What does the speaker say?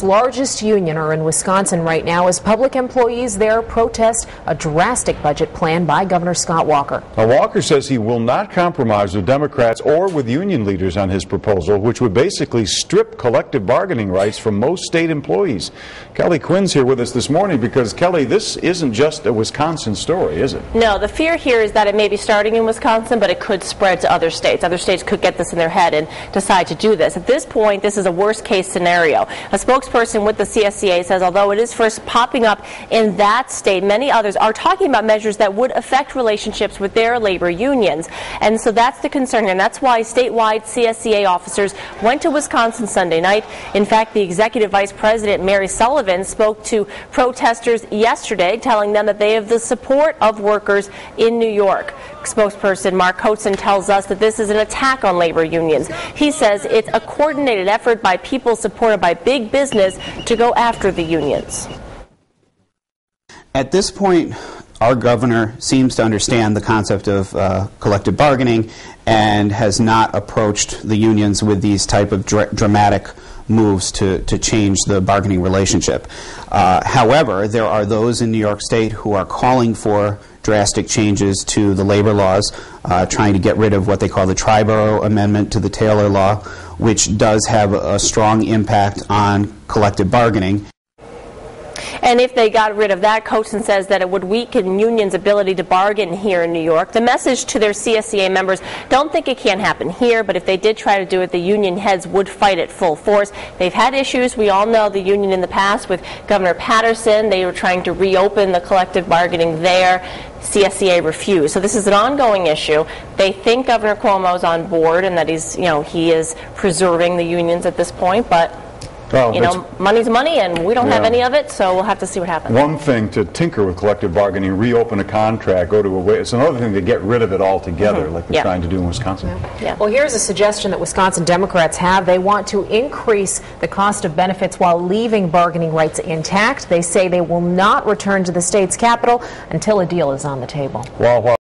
state's largest union are in Wisconsin right now as public employees there protest a drastic budget plan by Governor Scott Walker. Now, Walker says he will not compromise with Democrats or with union leaders on his proposal, which would basically strip collective bargaining rights from most state employees. Kelly Quinn's here with us this morning because, Kelly, this isn't just a Wisconsin story, is it? No, the fear here is that it may be starting in Wisconsin, but it could spread to other states. Other states could get this in their head and decide to do this. At this point, this is a worst-case scenario. A spokesperson with the CSEA says although it is first popping up in that state, many others are talking about measures that would affect relationships with their labor unions. And so that's the concern here, and that's why statewide CSEA officers went to Wisconsin Sunday night. In fact, the Executive Vice President, Mary Sullivan, spoke to protesters yesterday, telling them that they have the support of workers in New York. Spokesperson Mark Hotzen tells us that this is an attack on labor unions. He says it's a coordinated effort by people supported by big business to go after the unions. At this point, our governor seems to understand the concept of collective bargaining and has not approached the unions with these type of dramatic moves to change the bargaining relationship. However, there are those in New York State who are calling for drastic changes to the labor laws, trying to get rid of what they call the Triborough Amendment to the Taylor Law, which does have a strong impact on collective bargaining. And if they got rid of that, Coachson says that it would weaken unions' ability to bargain here in New York. The message to their CSEA members, don't think it can't happen here, but if they did try to do it, the union heads would fight it full force. They've had issues. We all know the union in the past with Governor Patterson. They were trying to reopen the collective bargaining there. CSEA refused. So this is an ongoing issue. They think Governor Cuomo's on board and that he is preserving the unions at this point, but money's money, and we don't have any of it, so we'll have to see what happens. One thing to tinker with collective bargaining, reopen a contract, go to a way. It's another thing to get rid of it altogether, like they're trying to do in Wisconsin. Yeah. Well, here's a suggestion that Wisconsin Democrats have. They want to increase the cost of benefits while leaving bargaining rights intact. They say they will not return to the state's capital until a deal is on the table. While